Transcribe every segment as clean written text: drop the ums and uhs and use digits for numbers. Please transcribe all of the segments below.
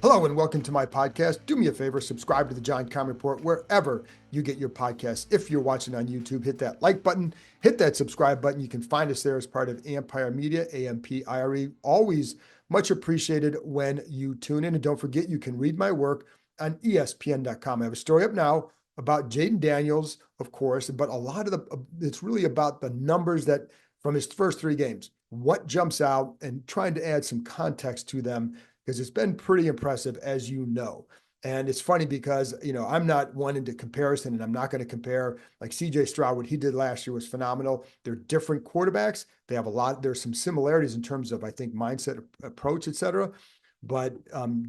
Hello and welcome to my podcast. Do me a favor, subscribe to the John Keim Report wherever you get your podcasts. If you're watching on YouTube, hit that like button, hit that subscribe button. You can find us there as part of Ampire Media, AMPIRE. Always much appreciated when you tune in. And don't forget, you can read my work on ESPN.com. I have a story up now about Jayden Daniels, of course, but a lot of it's really about the numbers that from his first three games, what jumps out and trying to add some context to them because it's been pretty impressive, as you know. And it's funny because, I'm not one into comparison and I'm not going to compare like CJ Stroud. What he did last year was phenomenal. They're different quarterbacks. They have there's some similarities in terms of, I think, mindset, approach, et cetera. But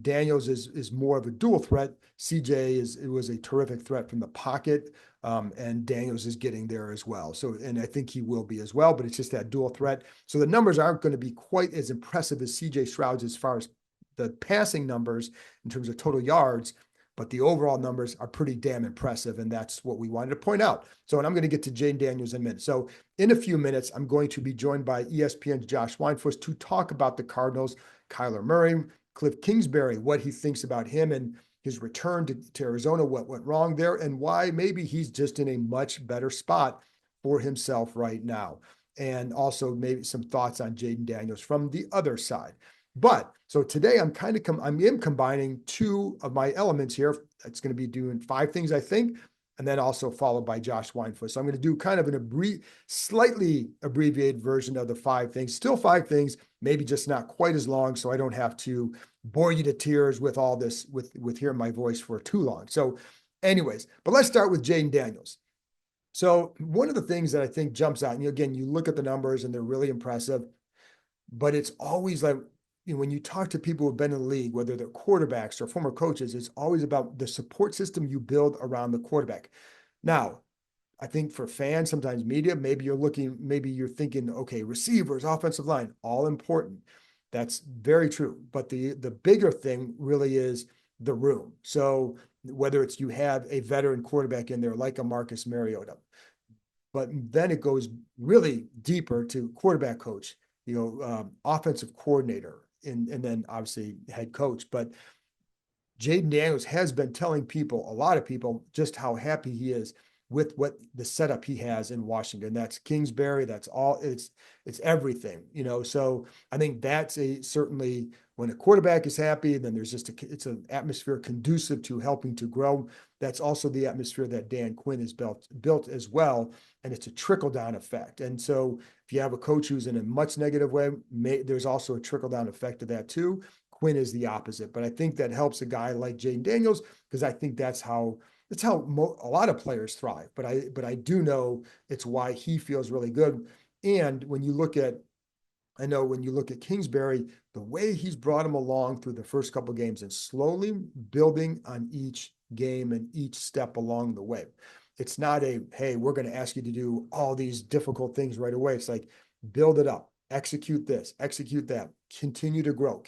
Daniels is more of a dual threat. CJ was a terrific threat from the pocket. And Daniels is getting there as well. So, and I think he will be as well, but it's just that dual threat. So the numbers aren't going to be quite as impressive as CJ Stroud's as far as the passing numbers in terms of total yards, but the overall numbers are pretty damn impressive. And that's what we wanted to point out. So, and I'm going to get to Jayden Daniels in a minute. So in a few minutes, I'm going to be joined by ESPN's Josh Weinfuss to talk about the Cardinals, Kyler Murray, Kliff Kingsbury, what he thinks about him and his return to Arizona, what went wrong there, and why maybe he's just in a much better spot for himself right now. And also maybe some thoughts on Jayden Daniels from the other side. But so today I'm combining two of my elements here. It's going to be doing five things, I think, and then also followed by Josh Weinfuss. So I'm going to do kind of slightly abbreviated version of the five things, still five things, maybe just not quite as long. So I don't have to bore you to tears with all this, with hearing my voice for too long. So anyways, but let's start with Jayden Daniels. So one of the things that I think jumps out, and again, you look at the numbers and they're really impressive, but it's always like, when you talk to people who've been in the league, whether they're quarterbacks or former coaches, it's always about the support system you build around the quarterback. Now, I think for fans, sometimes media, maybe you're thinking, okay, receivers, offensive line, all important. That's very true. But the bigger thing really is the room. So whether it's you have a veteran quarterback in there like a Marcus Mariota, but then it goes really deeper to quarterback coach, offensive coordinator, and then obviously head coach. But Jayden Daniels has been telling people, a lot of people, just how happy he is with what the setup he has in Washington. That's Kingsbury. That's all. It's everything, So I think that's certainly when a quarterback is happy, then there's it's an atmosphere conducive to helping to grow. That's also the atmosphere that Dan Quinn has built as well, and it's a trickle down effect. And so if you have a coach who's in a much negative way, there's also a trickle down effect to that too. Quinn is the opposite, but I think that helps a guy like Jayden Daniels because I think that's how a lot of players thrive. But I do know it's why he feels really good. And when you look at Kingsbury, the way he's brought him along through the first couple of games and slowly building on each game and each step along the way. It's not hey, we're going to ask you to do all these difficult things right away. It's like, build it up, execute this, execute that, continue to grow,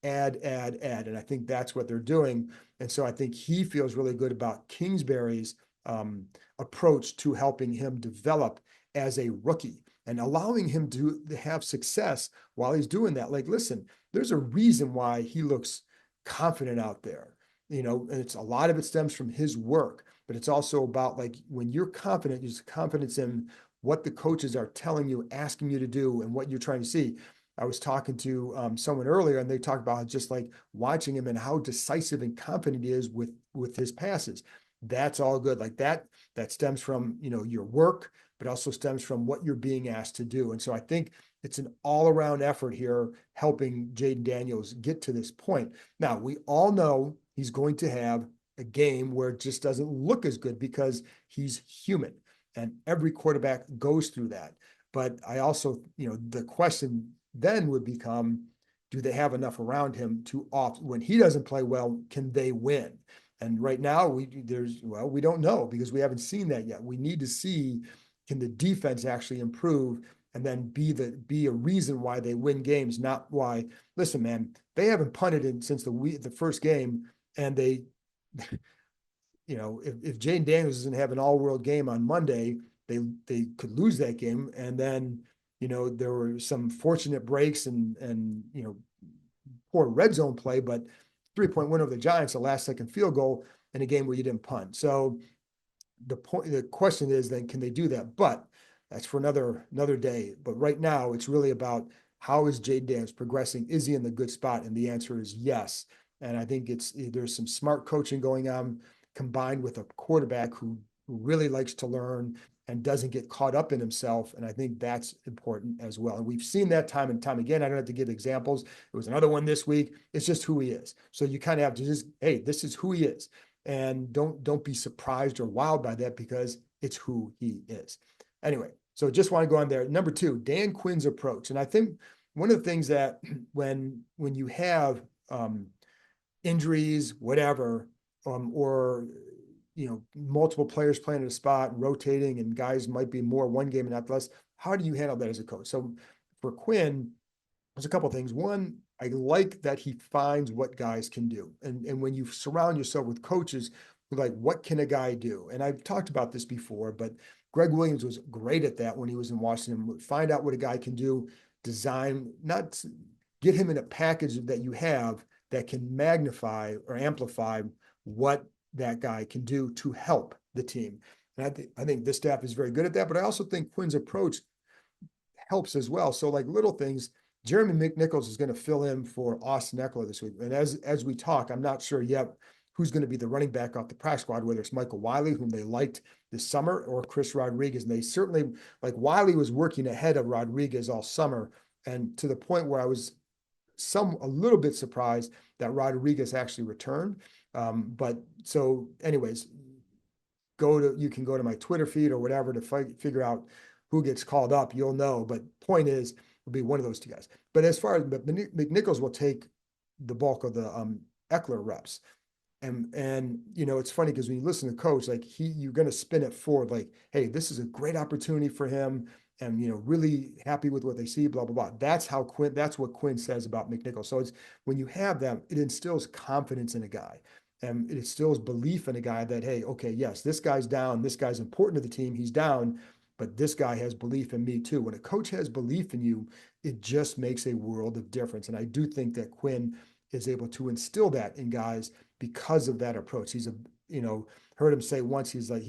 add. And I think that's what they're doing. And so I think he feels really good about Kingsbury's approach to helping him develop as a rookie and allowing him to have success while he's doing that. Like, listen, there's a reason why he looks confident out there, and it's a lot of it stems from his work, but it's also about like when you're confident, there's confidence in what the coaches are telling you, asking you to do, and what you're trying to see. I was talking to someone earlier, and they talked about just like watching him and how decisive and confident he is with his passes. That's all good. Like that stems from your work, but also stems from what you're being asked to do. And so I think it's an all-around effort here helping Jayden Daniels get to this point. Now, we all know he's going to have a game where it just doesn't look as good because he's human, and every quarterback goes through that. But I also, the question then would become, do they have enough around him when he doesn't play well, can they win? And right now we don't know because we haven't seen that yet. We need to see, can the defense actually improve and then be a reason why they win games, not why. Listen, man, they haven't punted since the first game, and they, if Jayden Daniels doesn't have an all-world game on Monday, they could lose that game, and then there were some fortunate breaks and poor red zone play, but 3-point win over the Giants, a last second field goal in a game where you didn't punt. So the question is then, can they do that? But that's for another day. But right now it's really about, how is Jayden progressing? Is he in the good spot? And the answer is yes. And I think there's some smart coaching going on, combined with a quarterback who really likes to learn and doesn't get caught up in himself. And I think that's important as well. And we've seen that time and time again. I don't have to give examples. It was another one this week. It's just who he is. So you kind of have to just, hey, this is who he is. And don't be surprised or wowed by that, because it's who he is. Anyway, so just want to go on there. Number 2, Dan Quinn's approach. And I think one of the things that when you have injuries, whatever, or multiple players playing at a spot and rotating, and guys might be more one game and not less, how do you handle that as a coach? So for Quinn, there's a couple of things. One, I like that he finds what guys can do. And when you surround yourself with coaches who like, what can a guy do? And I've talked about this before, but Greg Williams was great at that when he was in Washington. Find out what a guy can do, design, not get him in a package that you have that can magnify or amplify what that guy can do to help the team. And I think this staff is very good at that, but I also think Quinn's approach helps as well. So like little things, Jeremy McNichols is going to fill in for Austin Ekeler this week. And as we talk, I'm not sure yet who's going to be the running back off the practice squad, whether it's Michael Wiley, whom they liked this summer, or Chris Rodriguez. And they certainly, like, Wiley was working ahead of Rodriguez all summer, and to the point where I was a little bit surprised that Rodriguez actually returned. But so anyways, you can go to my Twitter feed or whatever to figure out who gets called up. You'll know. But point is, will be one of those two guys. But as far as McNichols will take the bulk of the Ekeler reps. And it's funny because when you listen to coach, like you're going to spin it forward, like, hey, this is a great opportunity for him, and really happy with what they see, blah blah blah. That's what Quinn says about McNichols. So it's, when you have them, it instills confidence in a guy, and it instills belief in a guy that, hey, okay, yes, this guy's down, this guy's important to the team, he's down, but this guy has belief in me too. When a coach has belief in you, it just makes a world of difference. And I do think that Quinn is able to instill that in guys because of that approach. He's heard him say once, he's an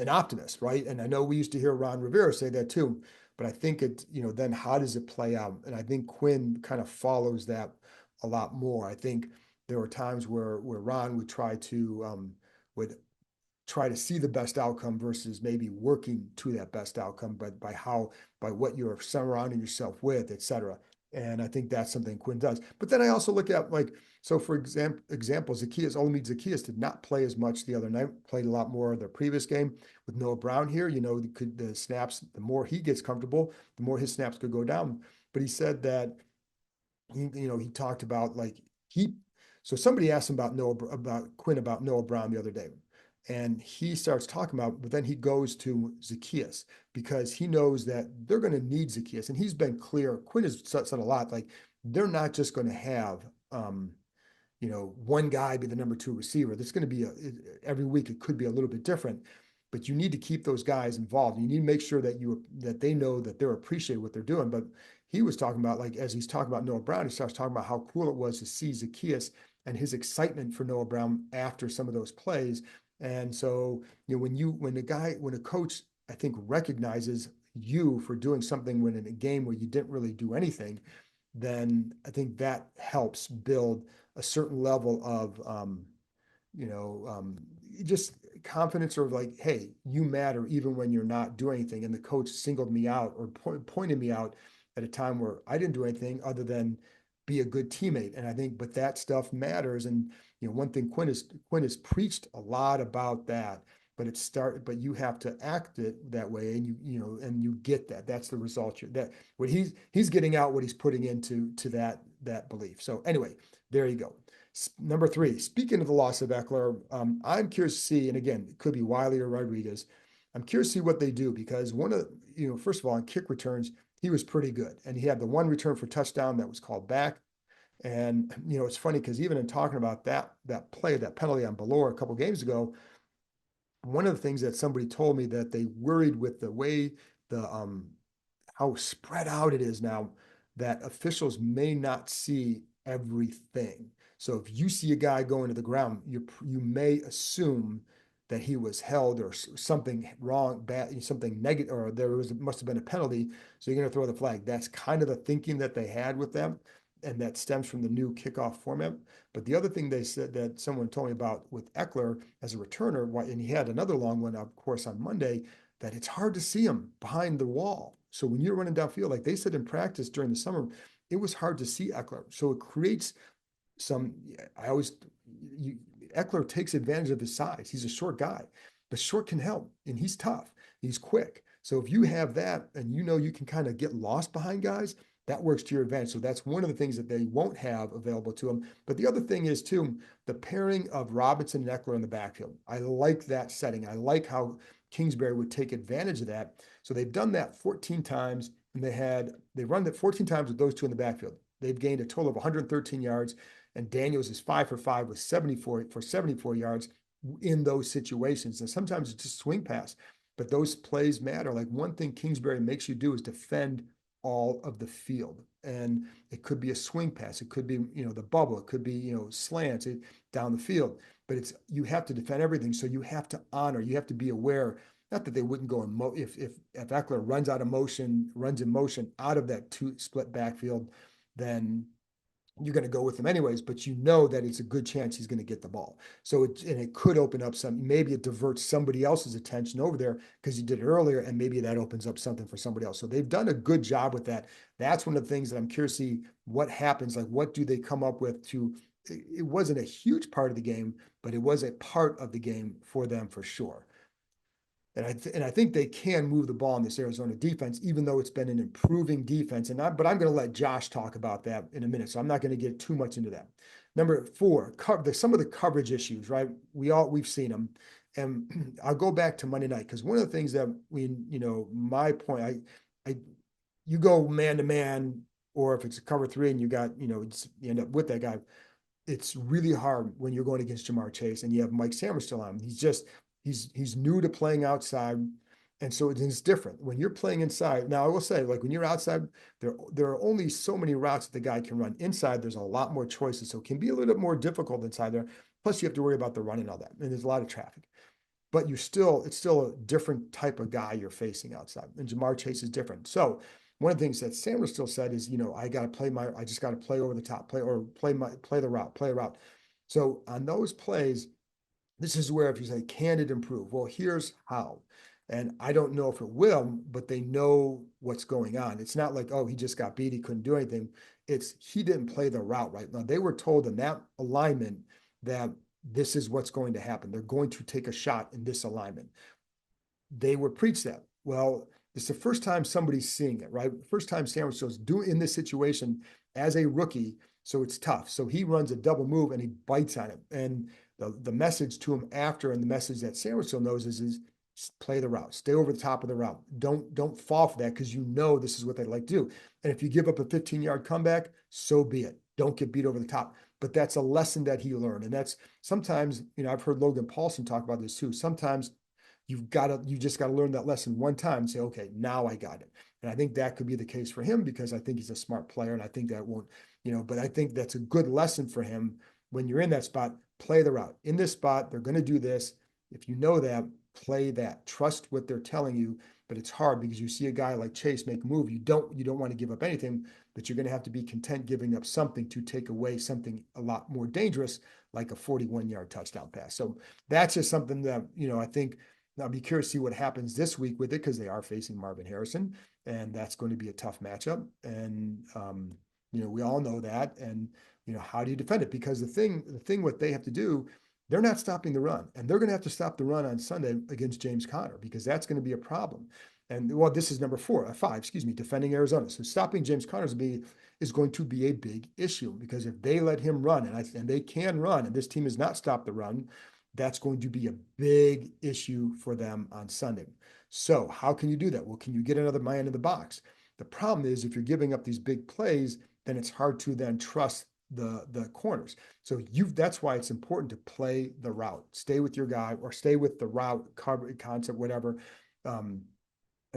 optimist, right? And I know we used to hear Ron Rivera say that too, but I think then how does it play out? And I think Quinn kind of follows that a lot more. I think there were times where Ron would try to see the best outcome versus maybe working to that best outcome, but by what you're surrounding yourself with, et cetera. And I think that's something Quinn does. But then I also look at, like, so for example, Olamide Zaccheaus did not play as much the other night, played a lot more of the previous game with Noah Brown here. The snaps, the more he gets comfortable, the more his snaps could go down. But he said that he talked about, like, so somebody asked him about Quinn about Noah Brown the other day. And he starts talking about, but then he goes to Zaccheaus because he knows that they're going to need Zaccheaus. And he's been clear. Quinn has said a lot, like, they're not just going to have, one guy be the number 2 receiver. That's going to be every week. It could be a little bit different, but you need to keep those guys involved. You need to make sure that they know that they're appreciating what they're doing. But he was talking about, like, as he's talking about Noah Brown, he starts talking about how cool it was to see Zaccheaus and his excitement for Noah Brown after some of those plays. And so, when a coach, I think, recognizes you for doing something when in a game where you didn't really do anything, then I think that helps build a certain level of, just confidence, or like, hey, you matter even when you're not doing anything. And the coach singled me out or pointed me out at a time where I didn't do anything other than be a good teammate. And I think, but that stuff matters. And one thing Quinn has preached a lot about that, but you have to act it that way, and you get that. That's the result. What he's getting out, what he's putting into that belief. So anyway, there you go. Number 3, speaking of the loss of Ekeler, I'm curious to see, and again, it could be Wiley or Rodriguez. I'm curious to see what they do, because first of all, on kick returns, he was pretty good. And he had the one return for touchdown that was called back. And, it's funny because even in talking about that penalty on Ballore a couple of games ago, one of the things that somebody told me that they worried with the way how spread out it is now, that officials may not see everything. So if you see a guy going to the ground, you may assume that he was held or something wrong, bad, something negative, or must have been a penalty. So you're going to throw the flag. That's kind of the thinking that they had with them, and that stems from the new kickoff format. But the other thing they said that someone told me about with Ekeler as a returner, and he had another long one, of course, on Monday, that it's hard to see him behind the wall. So when you're running downfield, like they said in practice during the summer, it was hard to see Ekeler. So it creates some, I always, Ekeler takes advantage of his size. He's a short guy, but short can help, and he's tough. He's quick. So if you have that and you can kind of get lost behind guys, that works to your advantage. So that's one of the things that they won't have available to them. But the other thing is, too, the pairing of Robinson and Ekeler in the backfield. I like that setting. I like how Kingsbury would take advantage of that. So they've done that 14 times, and they run that 14 times with those two in the backfield. They've gained a total of 113 yards, and Daniels is 5 for 5 with 74 yards in those situations. And sometimes it's just swing pass, but those plays matter. Like one thing Kingsbury makes you do is defend all of the field. And it could be a swing pass. It could be, the bubble. It could be, slants down the field. But you have to defend everything. So you have to you have to be aware, not that they wouldn't go if Ekeler runs in motion out of that two split backfield, then you're going to go with him anyways, but that it's a good chance he's going to get the ball. So it could open up maybe it diverts somebody else's attention over there because you did it earlier, and maybe that opens up something for somebody else. So they've done a good job with that. That's one of the things that I'm curious to see what happens. Like, what do they come up with it wasn't a huge part of the game, but it was a part of the game for them for sure. And I think they can move the ball in this Arizona defense, even though it's been an improving defense. But I'm going to let Josh talk about that in a minute, so I'm not going to get too much into that. Number 4, some of the coverage issues, right? We've seen them, and I'll go back to Monday night because one of the things that my point, you go man to man, or if it's a cover 3 and you got, you end up with that guy. It's really hard when you're going against Ja'Marr Chase and you have Mike Sanders still on. He's new to playing outside, and so it's different when you're playing inside. Now I will say, like when you're outside, there are only so many routes that the guy can run. Inside, there's a lot more choices, so it can be a little bit more difficult inside there. Plus, you have to worry about the run and all that, and there's a lot of traffic. But it's still a different type of guy you're facing outside, and Ja'Marr Chase is different. So one of the things that Sanders still said is, I just got to play over the top, play the route. So on those plays, this is where if you say, can it improve? Well, here's how. And I don't know if it will, but they know what's going on. It's not like, oh, he just got beat, he couldn't do anything. It's he didn't play the route right. Now, they were told in that alignment that this is what's going to happen. They're going to take a shot in this alignment. They were preached that. Well, it's the first time somebody's seeing it, right? First time Sanders was doing in this situation as a rookie, so it's tough. So he runs a double move and he bites on it. And the message to him after, and the message that Sanders still knows is play the route, stay over the top of the route. Don't fall for that because this is what they like to do. And if you give up a 15-yard comeback, so be it. Don't get beat over the top. But that's a lesson that he learned. And that's sometimes, I've heard Logan Paulson talk about this too. Sometimes you just got to learn that lesson one time and say, okay, now I got it. And I think that could be the case for him because I think he's a smart player. And I think that won't, but I think that's a good lesson for him when you're in that spot. Play the route. In this spot, they're going to do this. If you know that, play that. Trust what they're telling you, but it's hard because you see a guy like Chase make a move. You don't want to give up anything, but you're going to have to be content giving up something to take away something a lot more dangerous, like a 41-yard touchdown pass. So that's just something that, I think I'll be curious to see what happens this week with it because they are facing Marvin Harrison, and that's going to be a tough matchup. And, we all know that. And, how do you defend it? Because the thing what they have to do, they're not stopping the run, and they're going to have to stop the run on Sunday against James Conner because that's going to be a problem. And this is number 5, defending Arizona. So stopping James Conner is going to be a big issue because if they let him run, and they can run, and this team has not stopped the run, that's going to be a big issue for them on Sunday. So how can you do that? Well, can you get another man in the box? The problem is if you're giving up these big plays, then it's hard to then trust the corners. So that's why it's important to play the route. Stay with your guy or stay with the route cover concept, whatever.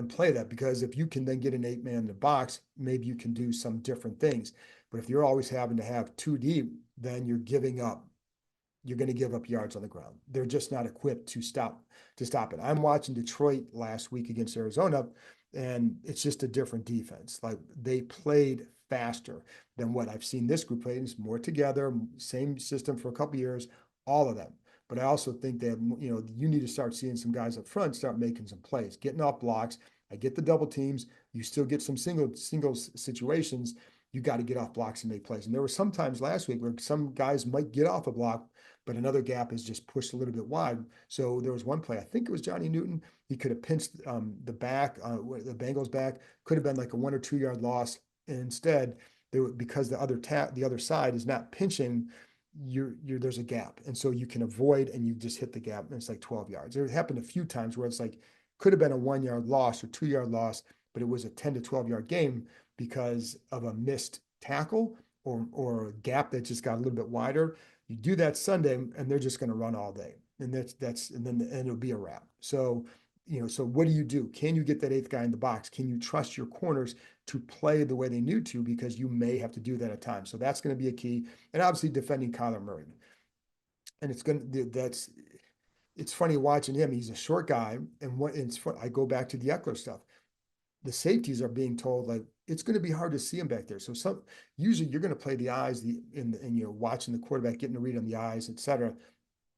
and play that, because if you can then get an 8-man in the box, maybe you can do some different things. But if you're always having to have 2 deep, then you're going to give up yards on the ground. They're just not equipped to stop it. I'm watching Detroit last week against Arizona, and it's just a different defense. Like, they played faster than what I've seen this group play. It's more together, same system for a couple of years, all of them. But I also think that, you need to start seeing some guys up front start making some plays, getting off blocks. I get the double teams. You still get some single situations. You got to get off blocks and make plays. And there were some times last week where some guys might get off a block, but another gap is just pushed a little bit wide. So there was one play, I think it was Johnny Newton. He could have pinched the Bengals back, could have been like a 1 or 2 yard loss. And instead, because the other side is not pinching, there's a gap, and so you can avoid, and you just hit the gap, and it's like 12 yards. It happened a few times where it's like could have been a 1 yard loss or 2 yard loss, but it was a 10 to 12 yard game because of a missed tackle or a gap that just got a little bit wider. You do that Sunday, and they're just going to run all day, and then it'll be a wrap. So so what do? Can you get that 8th guy in the box? Can you trust your corners to play the way they need to? Because you may have to do that at times. So that's going to be a key. And obviously defending Kyler Murray. And it's funny watching him. He's a short guy. And it's fun. I go back to the Ekeler stuff. The safeties are being told, like, it's going to be hard to see him back there. So usually you're going to play the eyes, and watching the quarterback, getting a read on the eyes, et cetera.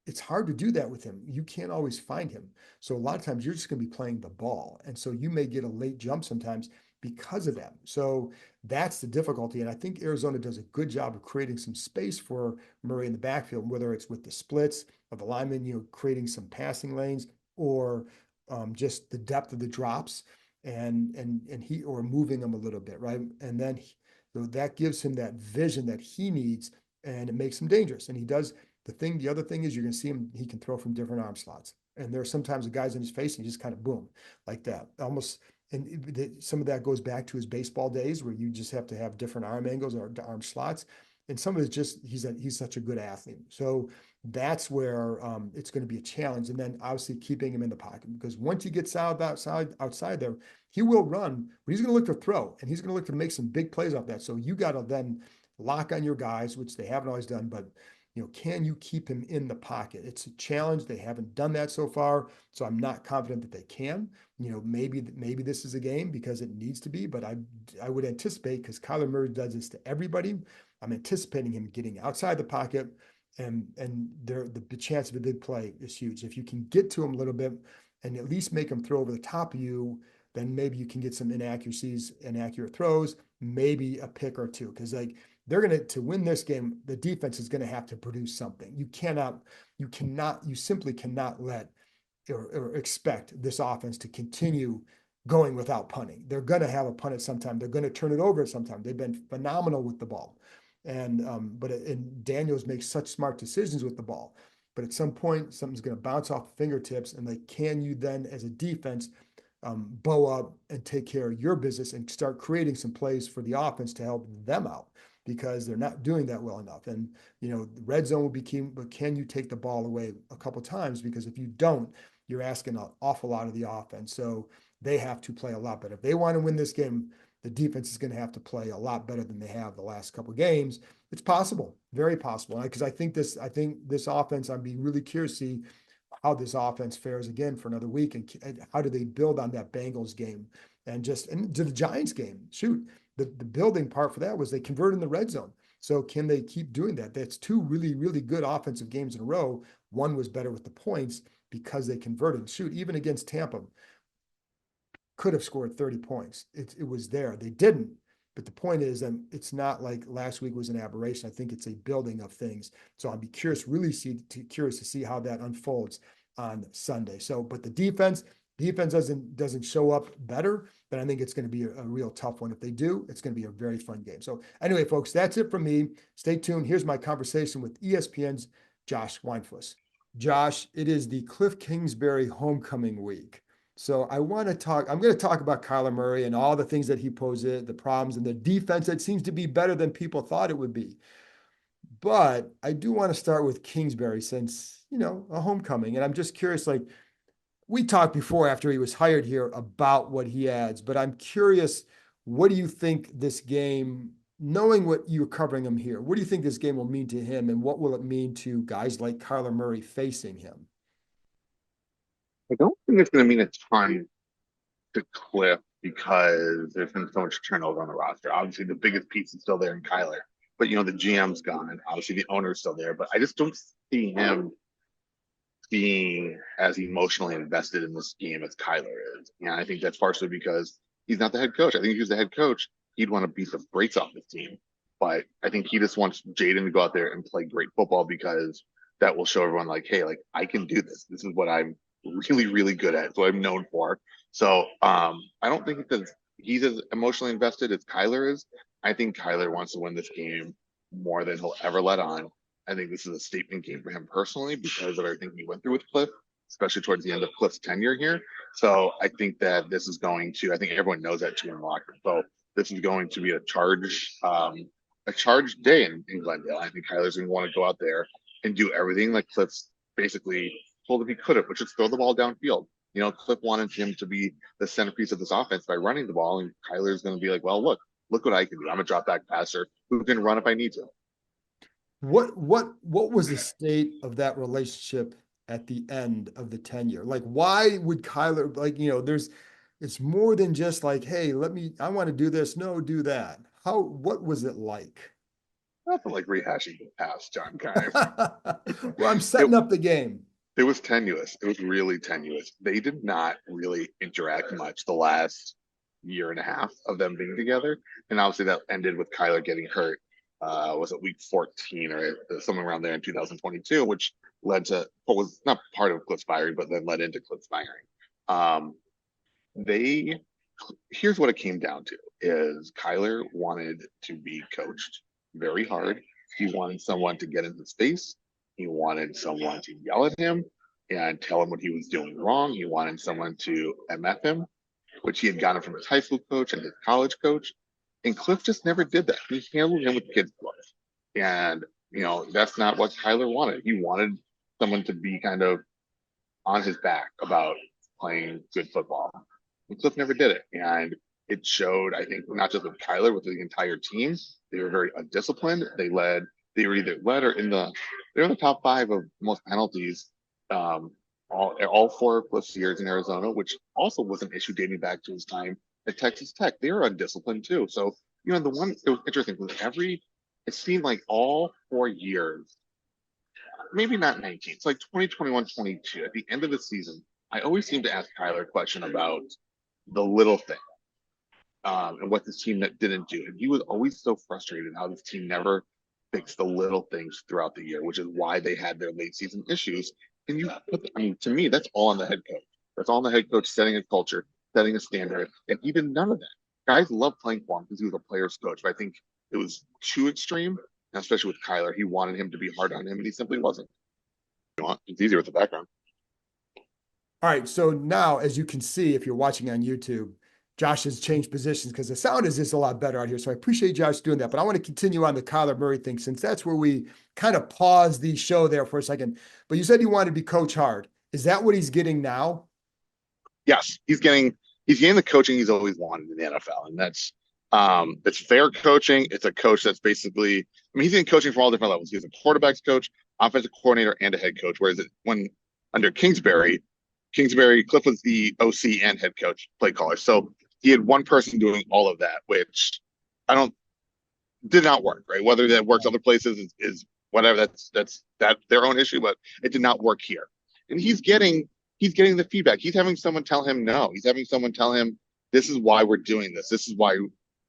It's hard to do that with him. You can't always find him. So a lot of times you're just going to be playing the ball. And so you may get a late jump sometimes because of that. So that's the difficulty. And I think Arizona does a good job of creating some space for Murray in the backfield, whether it's with the splits of the linemen, creating some passing lanes, or just the depth of the drops and he, or moving them a little bit, right? And then so that gives him that vision that he needs, and it makes him dangerous. And he does. The other thing is, you're going to see him, he can throw from different arm slots. And there are sometimes the guys in his face, and he just kind of boom, like that. Almost, and some of that goes back to his baseball days where you just have to have different arm angles or arm slots. And some of it's just, he's such a good athlete. So that's where it's going to be a challenge. And then obviously keeping him in the pocket, because once he gets outside there, he will run, but he's going to look to throw, and he's going to look to make some big plays off that. So you got to then lock on your guys, which they haven't always done, but can you keep him in the pocket? It's a challenge. They haven't done that so far, so I'm not confident that they can. Maybe this is a game because it needs to be, but I would anticipate, because Kyler Murray does this to everybody, I'm anticipating him getting outside the pocket, and the chance of a big play is huge. If you can get to him a little bit and at least make him throw over the top of you, then maybe you can get some inaccurate throws, maybe a pick or two, because to win this game, the defense is going to have to produce something. You simply cannot let or expect this offense to continue going without punting. They're going to have a punt at some time. They're going to turn it over at some time. They've been phenomenal with the ball. And Daniels makes such smart decisions with the ball. But at some point, something's going to bounce off the fingertips, and can you then, as a defense, bow up and take care of your business and start creating some plays for the offense to help them out, because they're not doing that well enough. And, the red zone will be key, but can you take the ball away a couple of times? Because if you don't, you're asking an awful lot of the offense. So they have to play a lot better. If they want to win this game, the defense is going to have to play a lot better than they have the last couple of games. It's possible, very possible. Because I think this offense, I'd be really curious to see how this offense fares again for another week, and how do they build on that Bengals game and to the Giants game. Shoot, the building part for that was they converted in the red zone. So can they keep doing that? That's 2 really, really good offensive games in a row. One was better with the points because they converted. Shoot, even against Tampa, could have scored 30 points. It was there. They didn't. But the point is, it's not like last week was an aberration. I think it's a building of things. So I'll be curious to see how that unfolds on Sunday. So, but the defense doesn't show up better, then I think it's going to be a real tough one. If they do, it's going to be a very fun game. So anyway, folks, that's it from me. Stay tuned. Here's my conversation with ESPN's Josh Weinfuss. Josh, it is the Kliff Kingsbury homecoming week. So I'm going to talk about Kyler Murray and all the things that he poses, the problems, and the defense that seems to be better than people thought it would be. But I do want to start with Kingsbury, since, a homecoming. And I'm just curious, we talked before after he was hired here about what he adds, but I'm curious, what do you think this game, knowing what you're covering him here, what do you think this game will mean to him, and what will it mean to guys like Kyler Murray facing him? I don't think it's going to mean a ton to Kliff because there's been so much turnover on the roster. Obviously, the biggest piece is still there in Kyler, but the GM's gone. Obviously, the owner's still there, but I just don't see him being as emotionally invested in this game as Kyler is. And I think that's partially because he's not the head coach. I think if he was the head coach, he'd want to beat the brakes off his team. But I think he just wants Jayden to go out there and play great football because that will show everyone like, hey, like I can do this. This is what I'm really, really good at. It's what I'm known for. So I don't think because he's as emotionally invested as Kyler is. I think Kyler wants to win this game more than he'll ever let on. I think this is a statement game for him personally because of everything he went through with Kliff, especially towards the end of Kliff's tenure here. So I think that this is going to, I think everyone knows that too in the locker room. So this is going to be a charged day in Glendale. I think Kyler's going to want to go out there and do everything like Kliff's basically told him he could have, which is throw the ball downfield. Kliff wanted him to be the centerpiece of this offense by running the ball, and Kyler's going to be like, well, look what I can do. I'm a drop back passer who can run if I need to. What was the state of that relationship at the end of the tenure? Like, why would Kyler, like, it's more than just like, hey, I want to do this. No, do that. What was it like? Nothing like rehashing the past, John Keim. Well, I'm setting up the game. It was tenuous. It was really tenuous. They did not really interact much the last year and a half of them being together. And obviously that ended with Kyler getting hurt. Was it week 14 or somewhere around there in 2022, which led to what was not part of Kliff's firing, but then led into Kliff's firing. Here's what it came down to is Kyler wanted to be coached very hard. He wanted someone to get in his face. He wanted someone to yell at him and tell him what he was doing wrong. He wanted someone to MF him, which he had gotten from his high school coach and his college coach. And Kliff just never did that. He handled him with kids' gloves. And, that's not what Kyler wanted. He wanted someone to be kind of on his back about playing good football. And Kliff never did it. And it showed, I think, not just with Kyler, with the entire team. They were very undisciplined. They were either led or they're in the top 5 of most penalties all 4 of Kliff's years in Arizona, which also was an issue dating back to his time at Texas Tech. They were undisciplined too. So, the one that was interesting was it seemed like all 4 years, maybe not 19, it's like 2021, 22, at the end of the season, I always seem to ask Kyler a question about the little thing and what this team that didn't do. And he was always so frustrated how this team never fixed the little things throughout the year, which is why they had their late season issues. And to me, that's all on the head coach. That's all on the head coach setting a culture, setting a standard, and he did none of that. Guys love playing for him because he was a player's coach, but I think it was too extreme, especially with Kyler. He wanted him to be hard on him, and he simply wasn't. It's easier with the background. All right, so now, as you can see, if you're watching on YouTube, Josh has changed positions because the sound is just a lot better out here. So I appreciate Josh doing that. But I want to continue on the Kyler Murray thing since that's where we kind of paused the show there for a second. But you said he wanted to be coach hard. Is that what he's getting now? Yes, he's getting the coaching he's always wanted in the NFL, and that's it's fair coaching. It's a coach that's basically, he's getting coaching from all different levels. He's a quarterbacks coach, offensive coordinator, and a head coach. Whereas when under Kingsbury, Kliff was the OC and head coach, play caller. So he had one person doing all of that, which did not work, right? Whether that works other places is whatever. That's their own issue, but it did not work here. And he's getting the feedback. He's having someone tell him no. He's having someone tell him, this is why we're doing this. This is why,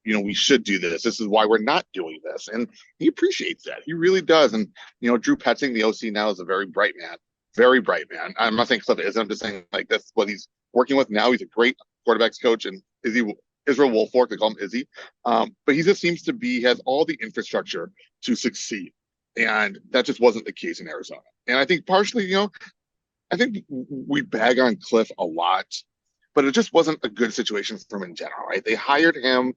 we should do this. This is why we're not doing this. And he appreciates that. He really does. And, Drew Petzing, the OC now, is a very bright man. Very bright man. I'm not saying Kliff isn't. I'm just saying like that's what he's working with now. He's a great quarterbacks coach, and Israel Woolfolk, they call him Izzy. But he just seems to has all the infrastructure to succeed. And that just wasn't the case in Arizona. And I think partially, I think we bag on Kliff a lot, but it just wasn't a good situation for him in general, right? They hired him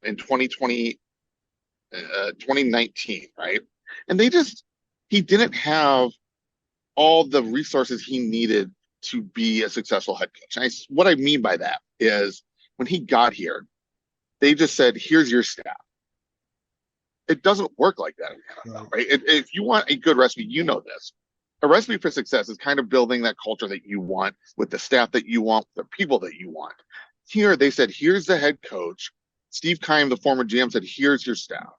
in 2019, right? And he didn't have all the resources he needed to be a successful head coach. And what I mean by that is when he got here, they just said, here's your staff. It doesn't work like that in the NFL, right? If you want a good recipe, you know this. A recipe for success is kind of building that culture that you want with the staff that you want, the people that you want. Here, they said, here's the head coach. Steve Keim, the former GM, said, here's your staff.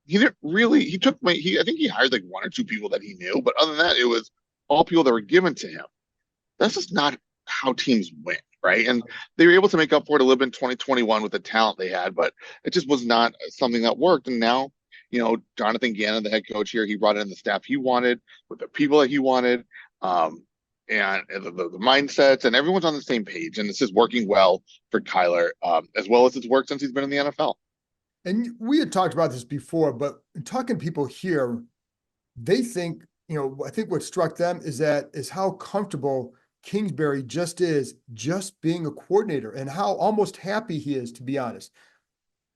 He didn't really, I think he hired like one or two people that he knew, but other than that, it was all people that were given to him. That's just not how teams win, right? And they were able to make up for it a little bit in 2021 with the talent they had, but it just was not something that worked. And now, Jonathan Gannon, the head coach here, he brought in the staff he wanted with the people that he wanted, and the mindsets, and everyone's on the same page. And this is working well for Kyler, as well as it's worked since he's been in the NFL. And we had talked about this before, but talking to people here, they think, I think what struck them is how comfortable Kingsbury is just being a coordinator and how almost happy he is, to be honest.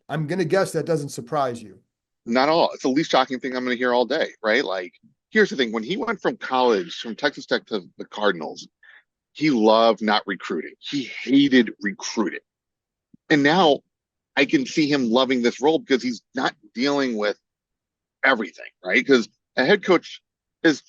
I'm going to guess that doesn't surprise you. Not at all. It's the least shocking thing I'm going to hear all day, right? Like, here's the thing. When he went from college, from Texas Tech to the Cardinals, he loved not recruiting. He hated recruiting. And now I can see him loving this role because he's not dealing with everything, right? Because a head coach is,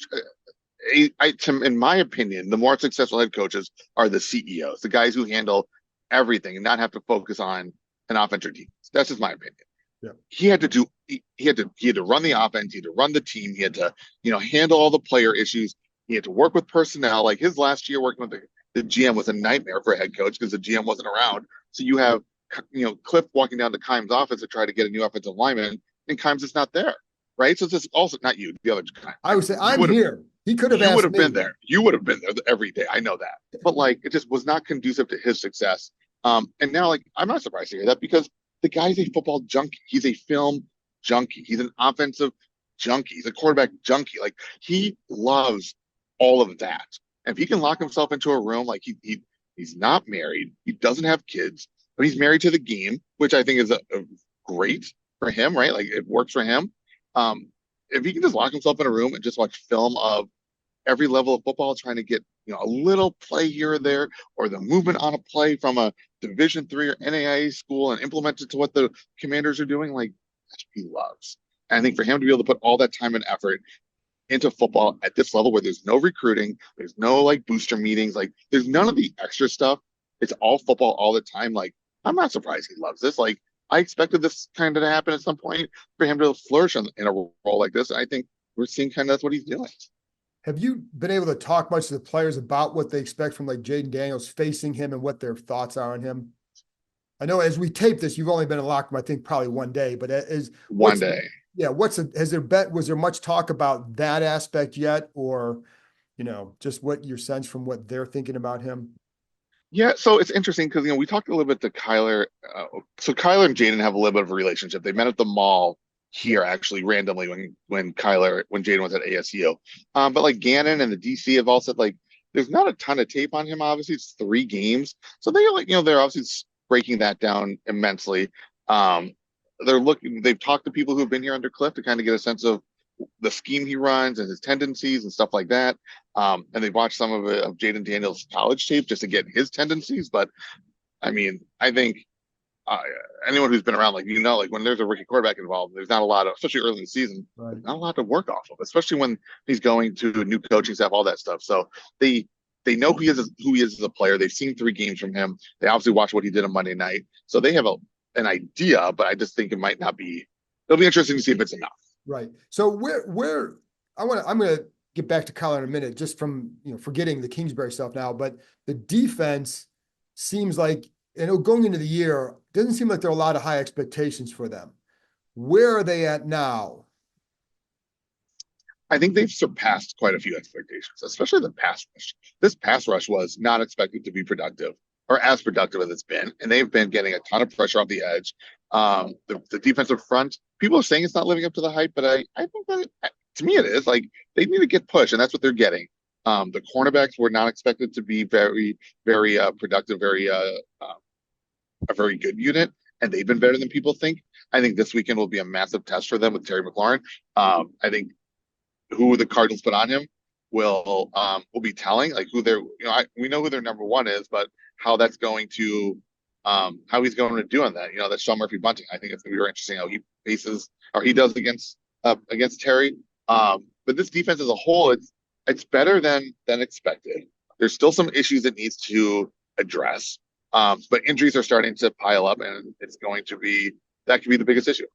in my opinion, the more successful head coaches are the CEOs, the guys who handle everything and not have to focus on an offense or defense. That's just my opinion. Yeah. He had to run the offense, he had to run the team, he had to, handle all the player issues, he had to work with personnel. Like his last year working with the GM was a nightmare for a head coach because the GM wasn't around. So you have, Kliff walking down to Keim's office to try to get a new offensive lineman, and Keim's just not there, right? So it's just also not you, the other Keim. I would say I'm here. He could have. You would have been there. You would have been there every day. I know that, but like it just was not conducive to his success. And now, like, I'm not surprised to hear that because the guy's a football junkie. He's a film junkie. He's an offensive junkie. He's a quarterback junkie. Like he loves all of that. And if he can lock himself into a room, like he's not married, he doesn't have kids, but he's married to the game, which I think is a great for him, right? Like it works for him. If he can just lock himself in a room and just watch film of every level of football, trying to get a little play here or there, or the movement on a play from a Division III or NAIA school and implement it to what the Commanders are doing, like that's what he loves. And I think for him to be able to put all that time and effort into football at this level where there's no recruiting, there's no like booster meetings, like there's none of the extra stuff. It's all football all the time. Like I'm not surprised he loves this. Like I expected this kind of to happen at some point for him to flourish in a role like this. I think we're seeing kind of that's what he's doing. Have you been able to talk much to the players about what they expect from like Jayden Daniels facing him and what their thoughts are on him? I know as we tape this, you've only been in locker room, I think probably one day, but one day. Yeah. Was there much talk about that aspect yet? Or, just what your sense from what they're thinking about him? Yeah, so it's interesting because we talked a little bit to Kyler. So Kyler and Jayden have a little bit of a relationship. They met at the mall here actually randomly when Jayden was at ASU. But like Gannon and the DC have all said like there's not a ton of tape on him. Obviously, it's 3 games, so they're like they're obviously breaking that down immensely. They've talked to people who have been here under Kliff to kind of get a sense of the scheme he runs and his tendencies and stuff like that. And they watched some of Jayden Daniels' college tape just to get his tendencies. But I mean, I think anyone who's been around, like when there's a rookie quarterback involved, there's not a lot of, especially early in the season, right, not a lot to work off of, especially when he's going to a new coaching staff, all that stuff. So they know who he is as a player. They've seen 3 games from him. They obviously watched what he did on Monday night, so they have an idea. But I just think it might not be. It'll be interesting to see if it's enough. Right. So where I'm going to get back to Kyler in a minute, just from, forgetting the Kingsbury stuff now, but the defense seems like, going into the year, doesn't seem like there are a lot of high expectations for them. Where are they at now? I think they've surpassed quite a few expectations, especially the pass rush. This pass rush was not expected to be productive or as productive as it's been, and they've been getting a ton of pressure off the edge. The defensive front, people are saying it's not living up to the hype, but I think that to me it is. Like they need to get pushed, and that's what they're getting. The cornerbacks were not expected to be very, very productive, a very good unit, and they've been better than people think. I think this weekend will be a massive test for them with Terry McLaurin. I think who the Cardinals put on him will be telling, like who their, we know who their number one is, but how that's going to, how he's going to do on that. That's Sean Murphy Bunting. I think it's going to be very interesting how he faces or he does against Terry. But this defense as a whole, it's better than expected. There's still some issues it needs to address, but injuries are starting to pile up, and it's going to be that could be the biggest issue.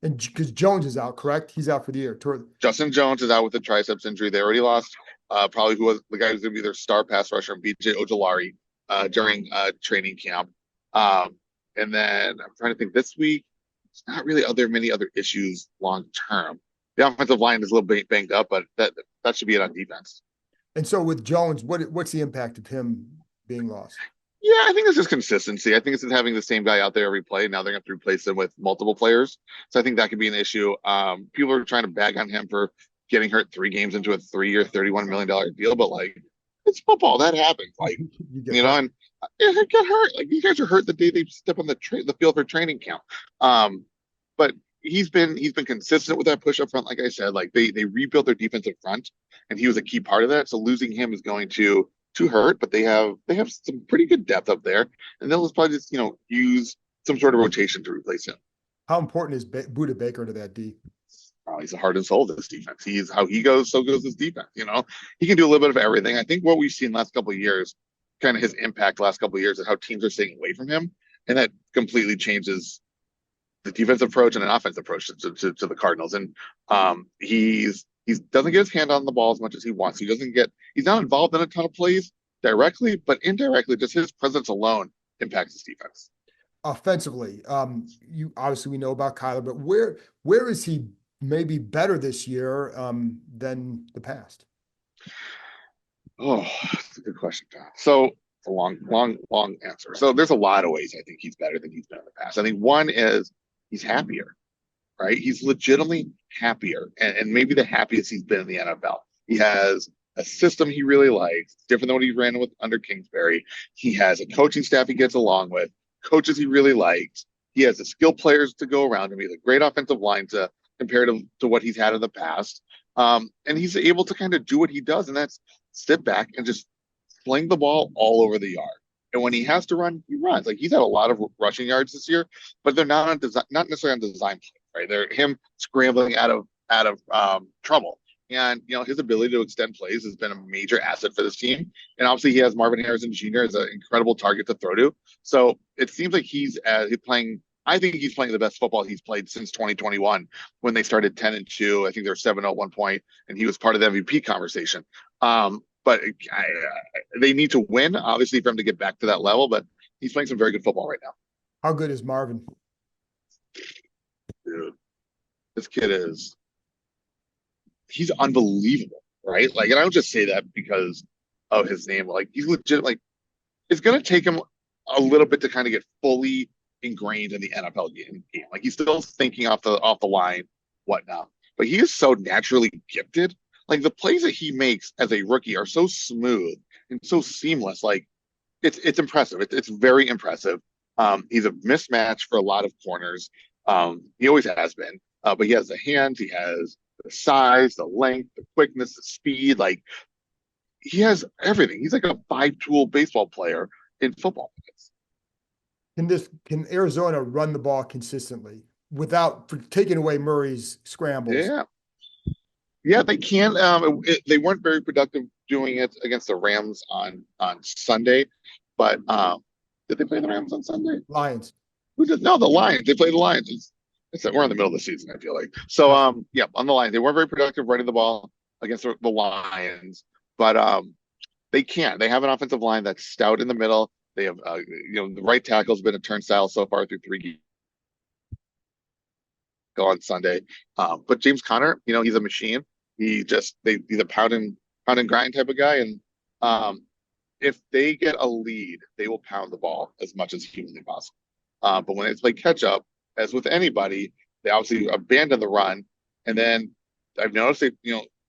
And because Jones is out, correct? He's out for the year. Justin Jones is out with a triceps injury. They already lost probably who was the guy who's going to be their star pass rusher, BJ Ojolari, during training camp. And then I'm trying to think this week, it's not really many other issues long term. The offensive line is a little bit banged up, but that should be it on defense. And so with Jones, what's the impact of him being lost? Yeah, I think it's just consistency. I think it's just having the same guy out there every play. Now they're going to have to replace him with multiple players. So I think that could be an issue. People are trying to bag on him for getting hurt 3 games into a 3-year, $31 million deal, but like, it's football. That happens. Like, and it get hurt. Like, these guys are hurt the day they step on the field for training camp. But he's been consistent with that push up front. Like I said, like they rebuilt their defensive front, and he was a key part of that. So losing him is going to hurt, but they have some pretty good depth up there, and they'll just probably just use some sort of rotation to replace him. How important is Budda Baker to that D? He's the heart and soul of this defense. He's how he goes, so goes this defense. He can do a little bit of everything. I think what we've seen last couple of years, kind of his impact last couple of years, is how teams are staying away from him, and that completely changes the defensive approach and an offensive approach to the Cardinals. And he doesn't get his hand on the ball as much as he wants. He's not involved in a ton of plays directly, but indirectly, just his presence alone impacts his defense. Offensively, you obviously we know about Kyler, but where is he maybe better this year than the past? Oh, that's a good question, John. So it's a long answer. So there's a lot of ways I think he's better than he's been in the past. I think one is he's happier, right? He's legitimately happier, and maybe the happiest he's been in the NFL. He has a system he really likes, different than what he ran with under Kingsbury. He has a coaching staff he gets along with, coaches he really likes. He has the skilled players to go around him. He has a great offensive line to compare to what he's had in the past. And he's able to kind of do what he does, and that's sit back and just sling the ball all over the yard. And when he has to run, he runs. Like, he's had a lot of rushing yards this year, but they're not necessarily on design play, right? They're him scrambling out of trouble. And his ability to extend plays has been a major asset for this team. And obviously, he has Marvin Harrison Jr. as an incredible target to throw to. So it seems like he's playing. I think he's playing the best football he's played since 2021, when they started 10-2. I think they were 7-0 at one point, and he was part of the MVP conversation. But they need to win, obviously, for him to get back to that level. But he's playing some very good football right now. How good is Marvin? Dude, this kid he's unbelievable, right? Like, and I don't just say that because of his name. Like, he's legit. Like, it's going to take him a little bit to kind of get fully ingrained in the NFL game. Like, he's still thinking off the line, whatnot. But he is so naturally gifted. Like, the plays that he makes as a rookie are so smooth and so seamless. Like, it's impressive. It's very impressive. He's a mismatch for a lot of corners. He always has been. But he has the hands. He has the size, the length, the quickness, the speed. Like, he has everything. He's like a 5-tool baseball player in football. Can Arizona run the ball consistently without taking away Murray's scrambles? Yeah, they can. They weren't very productive doing it against the Rams on Sunday, but did they play the Rams on Sunday? Lions. No, the Lions. They played the Lions. We're in the middle of the season, I feel like. So, on the Lions, they weren't very productive running the ball against the Lions, but they can. They have an offensive line that's stout in the middle. They have, the right tackle's been a turnstile so far through 3 games on Sunday. But James Conner, he's a machine. He's a pound and grind type of guy. And if they get a lead, they will pound the ball as much as humanly possible. But when it's play catch up, as with anybody, they obviously abandon the run. And then I've noticed they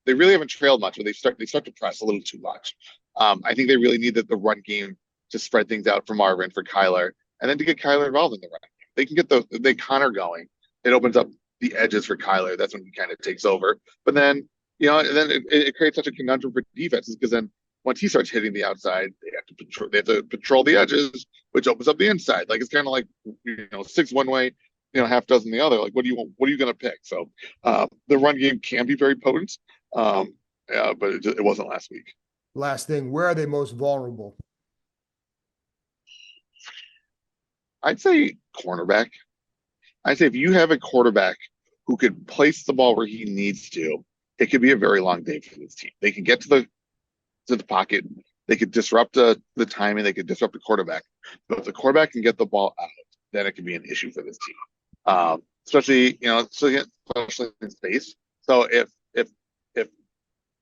really haven't trailed much, but they start to press a little too much. I think they really need the run game to spread things out for Marvin, for Kyler, and then to get Kyler involved in the run game. They can get the Connor going. It opens up the edges for Kyler. That's when he kind of takes over. But then And then it creates such a conundrum for defenses because then once he starts hitting the outside, they have to patrol the edges, which opens up the inside. Like it's kind of like six one way, half dozen the other. Like what do you want? What are you going to pick? So the run game can be very potent, but it wasn't last week. Last thing, where are they most vulnerable? I'd say cornerback. I'd say if you have a quarterback who could place the ball where he needs to, it could be a very long day for this team. They can get to the pocket. They could disrupt the timing. They could disrupt the quarterback. But if the quarterback can get the ball out, then it could be an issue for this team. Especially in space. So if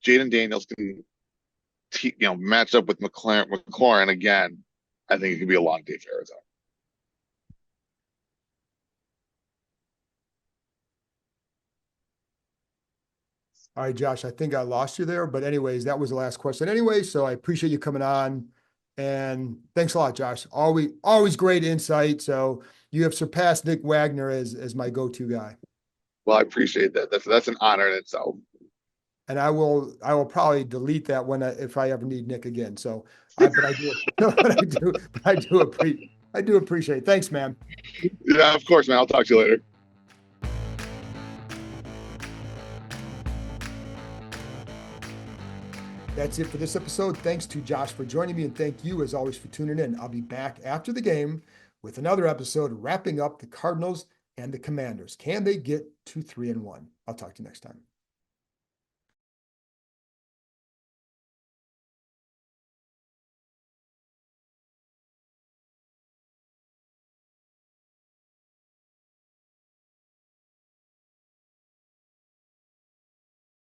Jayden Daniels can match up with McLaurin again, I think it could be a long day for Arizona. All right, Josh, I think I lost you there, but anyways, that was the last question anyway. So I appreciate you coming on, and thanks a lot, Josh. Always great insight. So you have surpassed Nick Wagner as my go-to guy. Well, I appreciate that. That's an honor in itself. And I will probably delete that if I ever need Nick again. So, but I do appreciate it. Thanks, man. Yeah, of course, man. I'll talk to you later. That's it for this episode. Thanks to Josh for joining me, and thank you as always for tuning in. I'll be back after the game with another episode wrapping up the Cardinals and the Commanders. Can they get to 3-1? I'll talk to you next time.